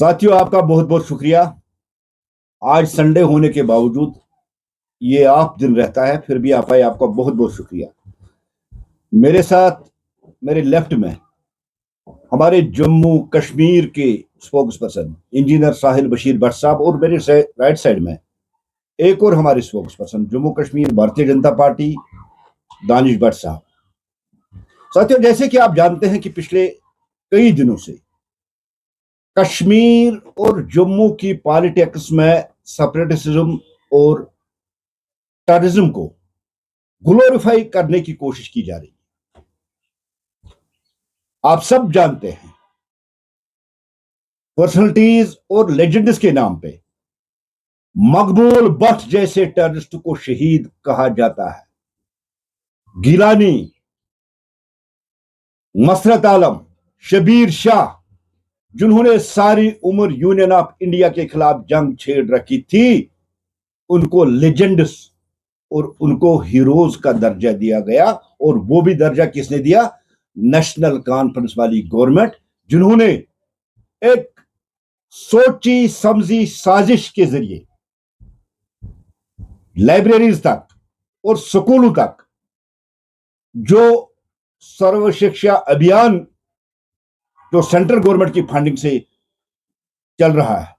साथियों, आपका बहुत बहुत शुक्रिया। आज संडे होने के बावजूद ये ऑफ दिन रहता है, फिर भी आप आए, आपका बहुत बहुत शुक्रिया। मेरे साथ मेरे लेफ्ट में हमारे जम्मू कश्मीर के स्पोक्स पर्सन इंजीनियर साहिल बशीर भट्ट साहब, और मेरे राइट साइड में एक और हमारे spokes person Jammu Kashmir Bharatiya Janata party Danish Bhatt साहब। साथियों, जैसे कि आप जानते हैं कि पिछले कई दिनों से कश्मीर और जम्मू की पॉलिटिक्स में सेपरेटिज्म और टेररिज्म को ग्लोरीफाई करने की कोशिश की जा रही है। आप सब जानते हैं, पर्सनैलिटीज और लेजेंड्स के नाम पे मकबूल भट्ट जैसे टेररिस्ट को शहीद कहा जाता है। गिलानी, मसरत आलम, शबीर शाह, जिन्होंने सारी उम्र यूनियन ऑफ इंडिया के खिलाफ जंग छेड़ रखी थी, उनको लेजेंड्स और उनको हीरोज का दर्जा दिया गया। और वो भी दर्जा किसने दिया? नेशनल कॉन्फ्रेंस वाली गवर्नमेंट, जिन्होंने एक सोची समझी साजिश के जरिए लाइब्रेरीज तक और स्कूलों तक जो सर्व शिक्षा अभियान जो सेंट्रल गवर्नमेंट की फंडिंग से चल रहा है,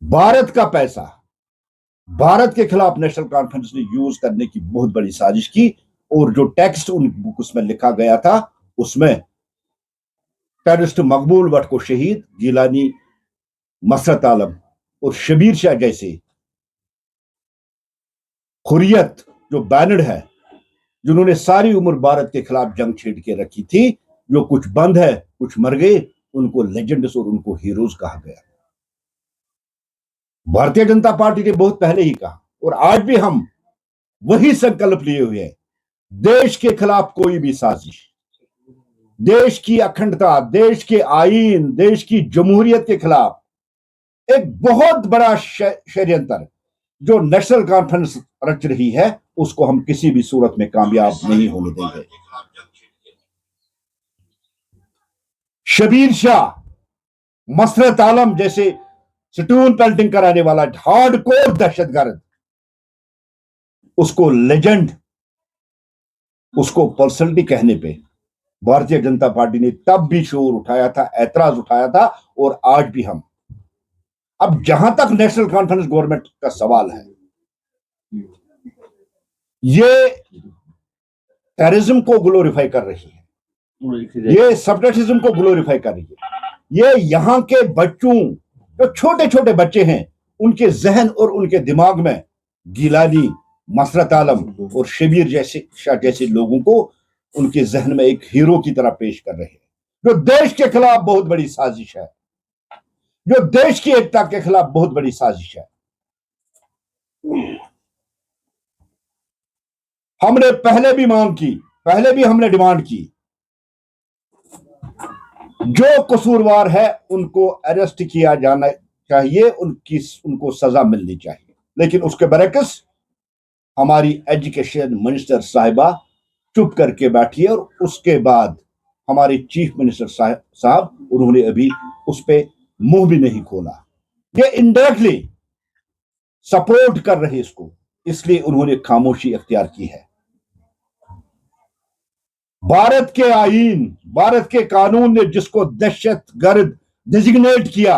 भारत का पैसा भारत के खिलाफ नेशनल कॉन्फ्रेंस ने यूज करने की बहुत बड़ी साजिश की। और जो टेक्स्ट उन बुक्स में लिखा गया था, उसमें टेररिस्ट मकबूल भट्ट को शहीद, गिलानी, मसरत आलम और शबीर शाह जैसे हुर्रियत जो बैनर्ड है, जिन्होंने सारी उम्र भारत के खिलाफ जंग छेड़ के रखी थी, जो कुछ बंद है कुछ मर गए, उनको लेजेंड्स और उनको हीरोज कहा गया। भारतीय जनता पार्टी ने बहुत पहले ही कहा, और आज भी हम वही संकल्प लिए हुए हैं, देश के खिलाफ कोई भी साजिश, देश की अखंडता, देश के आईन, देश की जमहूरियत के खिलाफ एक बहुत बड़ा षड्यंत्र जो नेशनल कॉन्फ्रेंस रच रही है, उसको हम किसी भी सूरत में कामयाब नहीं होने देंगे। शबीर शाह, मसरत आलम जैसे स्टून पेल्टिंग कराने वाला हार्डकोर दहशतगर्द, उसको लेजेंड, उसको पर्सनलिटी कहने पे भारतीय जनता पार्टी ने तब भी शोर उठाया था, ऐतराज उठाया था, और आज भी हम। अब जहां तक नेशनल कॉन्फ्रेंस गवर्नमेंट का सवाल है, ये टेररिज्म को ग्लोरीफाई कर रही है, ये सेपरेटिज्म को ग्लोरीफाई कर रही है। ये यहां के बच्चों, जो छोटे छोटे बच्चे हैं, उनके जहन और उनके दिमाग में गिलानी, मसरत आलम और शबीर जैसे शाह जैसे लोगों को उनके जहन में एक हीरो की तरह पेश कर रहे हैं, जो देश के खिलाफ बहुत बड़ी साजिश है, जो देश की एकता के खिलाफ बहुत बड़ी साजिश है। हमने पहले भी मांग की, पहले भी हमने डिमांड की, जो कसूरवार है उनको अरेस्ट किया जाना चाहिए, उनको सजा मिलनी चाहिए। लेकिन उसके बरक्स हमारी एजुकेशन मिनिस्टर साहिबा चुप करके बैठी है, और उसके बाद हमारे चीफ मिनिस्टर साहब उन्होंने अभी उस पर मुंह भी नहीं खोला। ये इनडायरेक्टली सपोर्ट कर रहे इसको, इसलिए उन्होंने खामोशी अख्तियार की है। भारत के आईन, भारत के कानून ने जिसको दहशतगर्द डिजिग्नेट किया,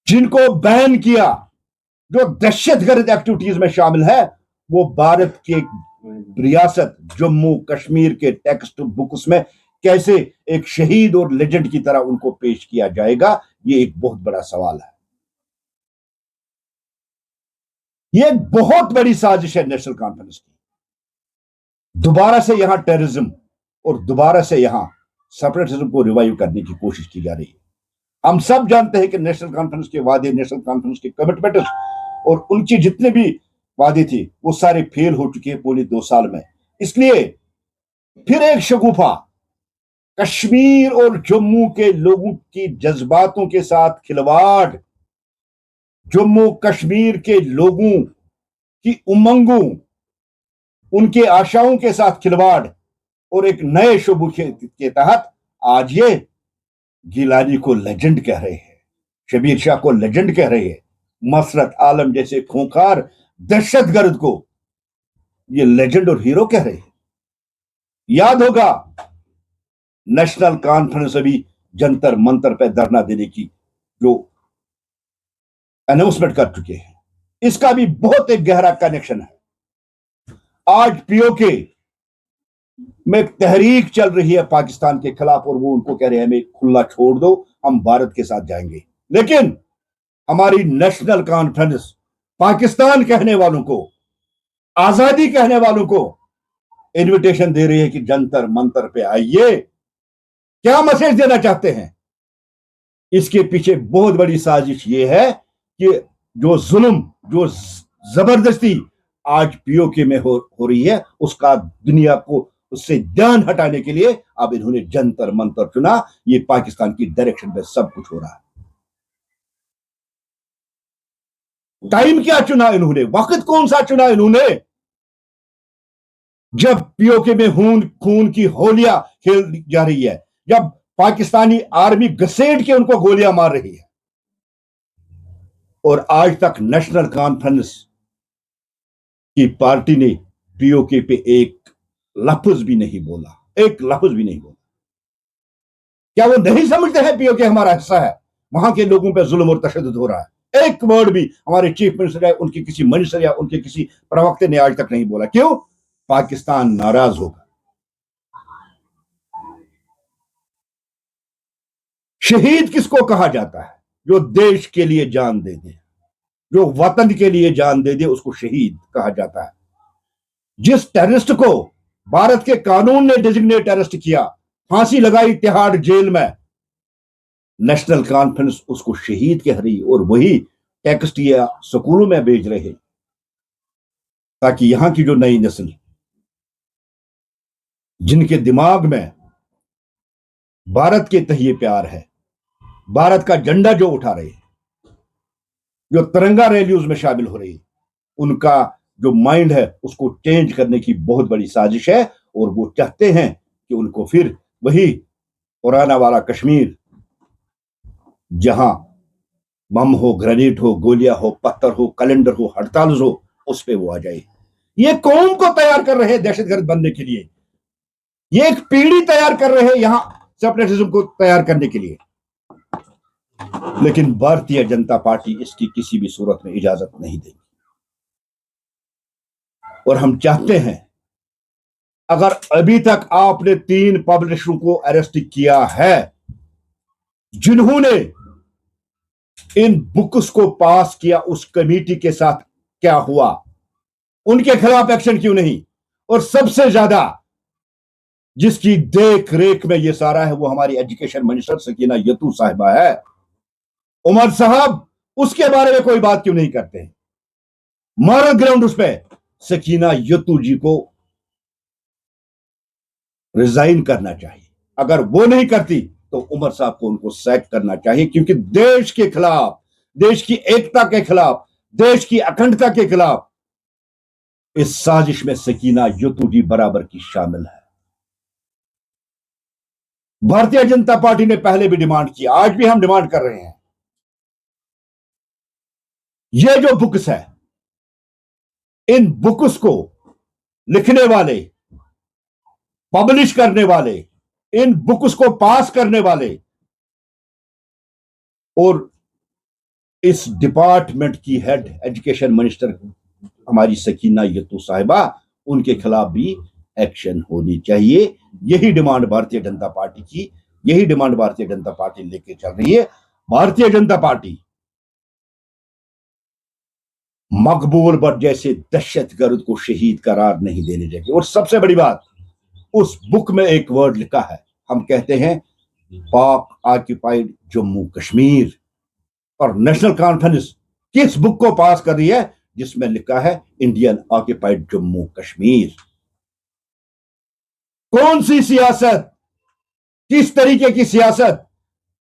जिनको बैन किया, जो दहशतगर्द एक्टिविटीज में शामिल है, वो भारत के रियासत जम्मू कश्मीर के टेक्स्ट बुक्स में कैसे एक शहीद और लेजेंड की तरह उनको पेश किया जाएगा, ये एक बहुत बड़ा सवाल है। ये एक बहुत बड़ी साजिश है नेशनल कॉन्फ्रेंस की। दोबारा से यहां टेररिज्म और दोबारा से यहां सेपरेटिज्म को रिवाइव करने की कोशिश की जा रही है। हम सब जानते हैं कि नेशनल कॉन्फ्रेंस के वादे, नेशनल कॉन्फ्रेंस के कमिटमेंट और उनकी जितने भी वादे थे, वो सारे फेल हो चुके हैं पूरे 2 साल में। इसलिए फिर एक शगुफा कश्मीर और जम्मू के लोगों की जज्बातों के साथ खिलवाड़, जम्मू कश्मीर के लोगों की उमंगों, उनके आशाओं के साथ खिलवाड़, और एक नए शोबे के तहत आज ये गिलानी को लेजेंड कह रहे हैं, शबीर शाह को लेजेंड कह रहे हैं, मसरत आलम जैसे खूंखार दहशतगर्द को ये लेजेंड और हीरो कह रहे हैं। याद होगा नेशनल कॉन्फ्रेंस अभी जंतर मंतर पे धरना देने की जो अनाउंसमेंट कर चुके हैं, इसका भी बहुत एक गहरा कनेक्शन है। आज पीओके में एक तहरीक चल रही है पाकिस्तान के खिलाफ और वो उनको कह रहे हैं हमें खुला छोड़ दो, हम भारत के साथ जाएंगे। लेकिन हमारी नेशनल कॉन्फ्रेंस पाकिस्तान कहने वालों को, आजादी कहने वालों को इनविटेशन दे रही है कि जंतर मंतर पे आइए। क्या मैसेज देना चाहते हैं? इसके पीछे बहुत बड़ी साजिश ये है कि जो जुल्म, जो जबरदस्ती आज पीओके में हो रही है, उसका दुनिया को उससे ध्यान हटाने के लिए अब इन्होंने जंतर मंतर चुना। ये पाकिस्तान की डायरेक्शन में सब कुछ हो रहा है। टाइम क्या चुना इन्होंने, वक्त कौन सा चुना इन्होंने? जब पीओके में खून की होलियां खेल जा रही है, जब पाकिस्तानी आर्मी घसीट के उनको गोलियां मार रही है, और आज तक नेशनल कॉन्फ्रेंस की पार्टी ने पीओके पे एक लफ्ज भी नहीं बोला, एक लफ्ज भी नहीं बोला। क्या वो नहीं समझते हैं पीओके हमारा हिस्सा है, वहां के लोगों पे जुल्म और तशद्दुद हो रहा है? एक वर्ड भी हमारे चीफ मिनिस्टर या उनके किसी मिनिस्टर या उनके किसी प्रवक्ता ने आज तक नहीं बोला। क्यों? पाकिस्तान नाराज होगा। शहीद किसको कहा जाता है? जो देश के लिए जान दे दे, जो वतन के लिए जान दे दे, उसको शहीद कहा जाता है। जिस टेररिस्ट को भारत के कानून ने डेजिग्नेट टेररिस्ट किया, फांसी लगाई तिहाड़ जेल में, नेशनल कॉन्फ्रेंस उसको शहीद कह रही और वही टेक्स्ट या स्कूलों में भेज रहे हैं ताकि यहां की जो नई नस्ल, जिनके दिमाग में भारत के तहिए प्यार है, भारत का झंडा जो उठा रहे हैं, जो तिरंगा रैलियों में शामिल हो रही है, उनका जो माइंड है उसको चेंज करने की बहुत बड़ी साजिश है। और वो चाहते हैं कि उनको फिर वही पुराना वाला कश्मीर, जहां बम हो, ग्रेनेड हो, गोलियां हो, पत्थर हो, कैलेंडर हो, हड़ताल हो, उस पर वो आ जाए। ये कौम को तैयार कर रहे हैं दहशतगर्द बनने के लिए, ये एक पीढ़ी तैयार कर रहे हैं यहां सेपरेटिज्म को तैयार करने के लिए। लेकिन भारतीय जनता पार्टी इसकी किसी भी सूरत में इजाजत नहीं देगी। और हम चाहते हैं, अगर अभी तक आपने 3 पब्लिशरों को अरेस्ट किया है जिन्होंने इन बुक्स को पास किया, उस कमेटी के साथ क्या हुआ, उनके खिलाफ एक्शन क्यों नहीं? और सबसे ज्यादा जिसकी देख रेख में ये सारा है वो हमारी एजुकेशन मिनिस्टर सकीना यतू साहिबा है। उमर साहब उसके बारे में कोई बात क्यों नहीं करते हैं? मॉरल ग्राउंड उस पर सकीना यतू जी को रिजाइन करना चाहिए। अगर वो नहीं करती तो उमर साहब को उनको सैक करना चाहिए, क्योंकि देश के खिलाफ, देश की एकता के खिलाफ, देश की अखंडता के खिलाफ इस साजिश में सकीना यतू जी बराबर की शामिल है। भारतीय जनता पार्टी ने पहले भी डिमांड किया, आज भी हम डिमांड कर रहे हैं, ये जो बुक्स है, इन बुक्स को लिखने वाले, पब्लिश करने वाले, इन बुक्स को पास करने वाले और इस डिपार्टमेंट की हेड एजुकेशन मिनिस्टर हमारी सकीना यतू साहिबा, उनके खिलाफ भी एक्शन होनी चाहिए। यही डिमांड भारतीय जनता पार्टी की, यही डिमांड भारतीय जनता पार्टी लेके चल रही है। भारतीय जनता पार्टी मकबूल भट्ट जैसे दहशतगर्द को शहीद करार नहीं देने देगी। और सबसे बड़ी बात, उस बुक में एक वर्ड लिखा है, हम कहते हैं पाक ऑक्युपाइड जम्मू कश्मीर, और नेशनल कॉन्फ्रेंस किस बुक को पास कर रही है जिसमें लिखा है इंडियन ऑक्युपाइड जम्मू कश्मीर? कौन सी सियासत, किस तरीके की सियासत?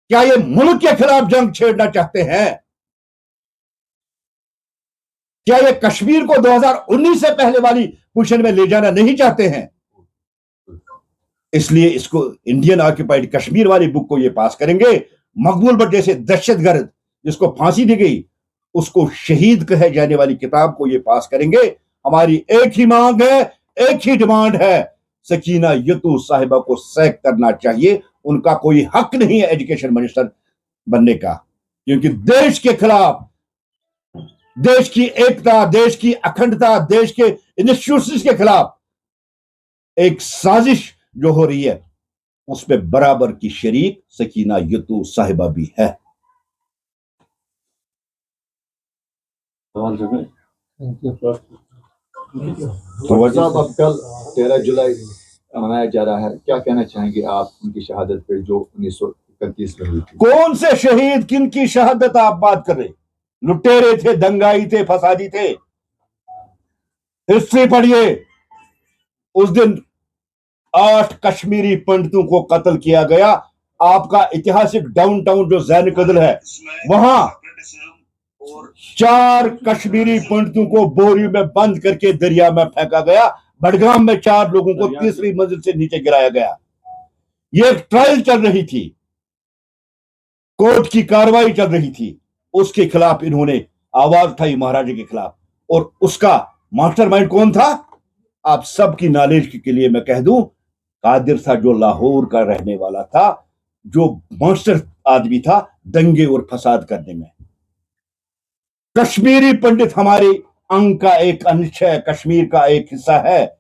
क्या ये मुल्क के खिलाफ जंग छेड़ना चाहते हैं? क्या ये कश्मीर को 2019 से पहले वाली पोजीशन में ले जाना नहीं चाहते हैं? इसलिए इसको इंडियन ऑक्युपाइड कश्मीर वाली बुक को ये पास करेंगे। मकबूल भट्ट जैसे दहशतगर्द जिसको फांसी दी गई उसको शहीद कहे जाने वाली किताब को ये पास करेंगे। हमारी एक ही मांग है, एक ही डिमांड है, सकीना यतू साहिबा को सैक करना चाहिए। उनका कोई हक नहीं है एजुकेशन मिनिस्टर बनने का, क्योंकि देश के खिलाफ, देश की एकता, देश की अखंडता, देश के इंस्टीट्यूशंस के खिलाफ एक साजिश जो हो रही है उसमें बराबर की शरीक सकीना यतू साहिबा भी है। तो साहब अब कल 13 जुलाई मनाया जा रहा है, क्या कहना चाहेंगे आप उनकी शहादत पे जो 1931 में हुई थी? कौन से शहीद, किन की शहादत आप बात कर रहे? लुटेरे थे, दंगाई थे, फसादी थे। हिस्ट्री पढ़िए। उस दिन 8 कश्मीरी पंडितों को कत्ल किया गया। आपका ऐतिहासिक डाउनटाउन जो जैन कदल है वहां 4 कश्मीरी पंडितों को बोरी में बंद करके दरिया में फेंका गया। बडगाम में 4 लोगों को तीसरी मंजिल से नीचे गिराया गया। ये एक ट्रायल चल रही थी, कोर्ट की कार्रवाई चल रही थी, उसके खिलाफ इन्होंने आवाज उठाई महाराजा के खिलाफ। और उसका मास्टरमाइंड कौन था? आप सबकी नॉलेज के लिए मैं कह दूं, कादिर था जो लाहौर का रहने वाला था, जो मास्टर आदमी था दंगे और फसाद करने में। कश्मीरी पंडित हमारे अंग का एक अंश है, कश्मीर का एक हिस्सा है।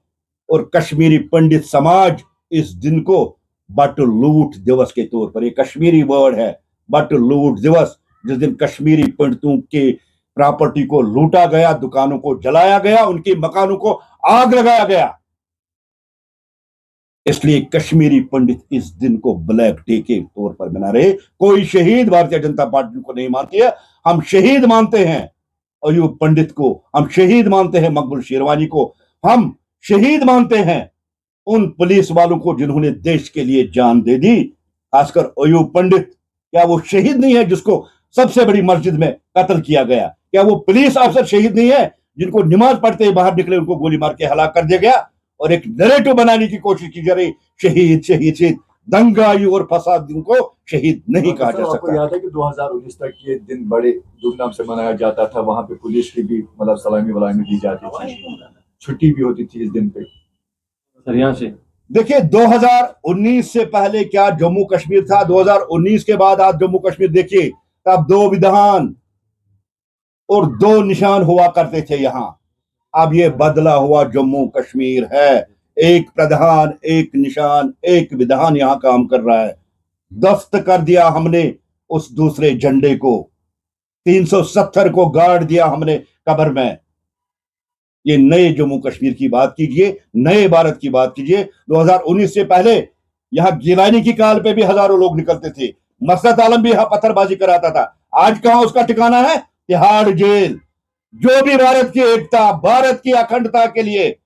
और कश्मीरी पंडित समाज इस दिन को बट लूट दिवस के तौर पर, ये कश्मीरी वर्ड है, बट लूट दिवस, जिस दिन कश्मीरी पंडितों के प्रॉपर्टी को लूटा गया, दुकानों को जलाया गया, उनके मकानों को आग लगाया गया। इसलिए कश्मीरी पंडित इस दिन को ब्लैक डे के तौर पर मना रहे। कोई शहीद भारतीय जनता पार्टी को नहीं मानती है। हम शहीद मानते हैं अयूब पंडित को, हम शहीद मानते हैं मकबूल शेरवानी को, हम शहीद मानते हैं उन पुलिस वालों को जिन्होंने देश के लिए जान दे दी। खासकर अयूब पंडित, क्या वो शहीद नहीं है जिसको सबसे बड़ी मस्जिद में कत्ल किया गया? क्या वो पुलिस अफसर शहीद नहीं है जिनको नमाज पढ़ते ही बाहर निकले उनको गोली मार के हलाक कर दिया गया? और एक नैरेटिव बनाने की कोशिश की जा रही, शहीद शहीद शहीद। दंगाई और फसादियों को शहीद नहीं कहा जा सकता। आपको याद है कि 2019 तक ये दिन बड़े धूमधाम से मनाया जाता था, वहां पे पुलिस की भी मतलब सलामी वलामी दी जाती थी, छुट्टी भी होती थी इस दिन पे। हरियाणा से देखिए 2019 से पहले क्या जम्मू कश्मीर था? 2019 के बाद आप जम्मू कश्मीर देखिए, तब 2 विधान और 2 निशान हुआ करते थे यहां। अब ये बदला हुआ जम्मू कश्मीर है। एक प्रधान, एक निशान, एक विधान यहां काम कर रहा है। दस्त कर दिया हमने उस दूसरे झंडे को, 370 को गाड़ दिया हमने कब्र में। ये नए जम्मू कश्मीर की बात कीजिए, नए भारत की बात कीजिए। 2019 से पहले यहां गिलानी की काल पे भी हजारों लोग निकलते थे, मसरत आलम भी यहां पत्थरबाजी कराता था। आज कहां उसका ठिकाना है? तिहाड़ जेल। जो भी भारत की एकता, भारत की अखंडता के लिए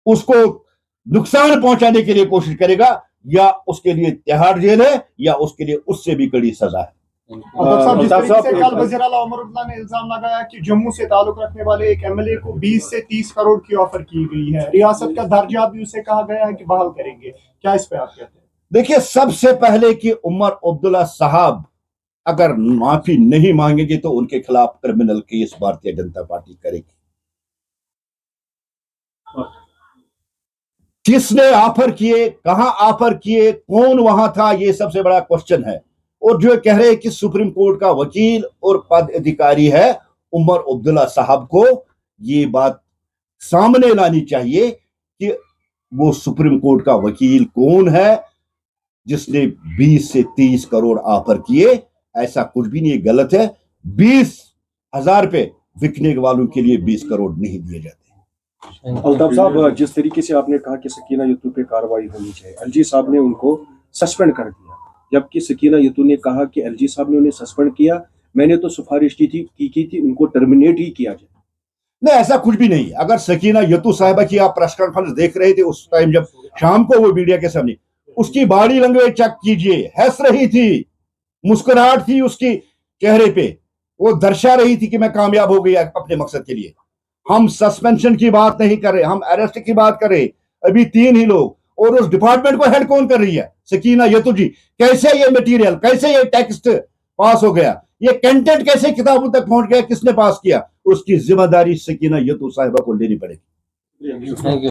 उसको नुकसान पहुंचाने के लिए कोशिश करेगा, या उसके लिए तिहाड़ जेल है या उसके लिए उससे भी कड़ी सजा है। जिस तरीके से कल वज़ीर आला उमरुल्लाह ने इल्जाम लगाया कि जम्मू से ताल्लुक रखने वाले एक एमएलए को 20 से 30 करोड़ की ऑफर की गई है, रियासत का दर्जा भी उसे कहा गया है कि बहाल करेंगे, क्या इस पे आप कहते हैं? देखिए, सबसे पहले कि उमर अब्दुल्ला साहब अगर माफी नहीं मांगेंगे तो उनके खिलाफ criminal case Bharatiya Janata party करेगी। किसने ऑफर किए, कहां ऑफर किए, कौन वहां था, यह सबसे बड़ा क्वेश्चन है। और जो कह रहे हैं कि सुप्रीम कोर्ट का वकील और पद अधिकारी है उमर अब्दुल्ला साहब को, ये बात सामने लानी चाहिए कि वो सुप्रीम कोर्ट का वकील कौन है जिसने 20 से 30 करोड़ ऑफर किए। ऐसा कुछ भी नहीं, गलत है। 20,000 पे बिकने वालों के लिए 20 करोड़ नहीं दिए जाते। अल्ताफ साहब, जिस तरीके से आपने कहा कि सकीना यतू पे कार्रवाई होनी चाहिए, एलजी साहब ने उनको सस्पेंड कर दिया, जबकि सकीना यतू ने कहा कि एलजी साहब ने उन्हें सस्पेंड किया, मैंने तो सिफारिश की थी उनको टर्मिनेट ही किया जाए। नहीं, ऐसा कुछ भी नहीं। अगर सकीना यतू साहिबा की आप प्रेस कॉन्फ्रेंस देख रहे थे उस टाइम जब शाम को वो मीडिया के सामने, उसकी बॉडी लैंग्वेज चेक कीजिए, हंस रही थी, मुस्कुराहट थी उसकी चेहरे पे, वो दर्शा रही थी कि मैं कामयाब हो गई अपने मकसद के लिए। हम सस्पेंशन की बात नहीं कर रहे, हम अरेस्ट की बात कर रहे। अभी 3 ही लोग, और उस डिपार्टमेंट को हेड कौन कर रही है? सकीना यतू जी। कैसे ये मटेरियल, कैसे ये टेक्स्ट पास हो गया, ये कंटेंट कैसे किताबों तक पहुंच गया, किसने पास किया, उसकी जिम्मेदारी सकीना यतू साहिबा को लेनी पड़ेगी। Thank you.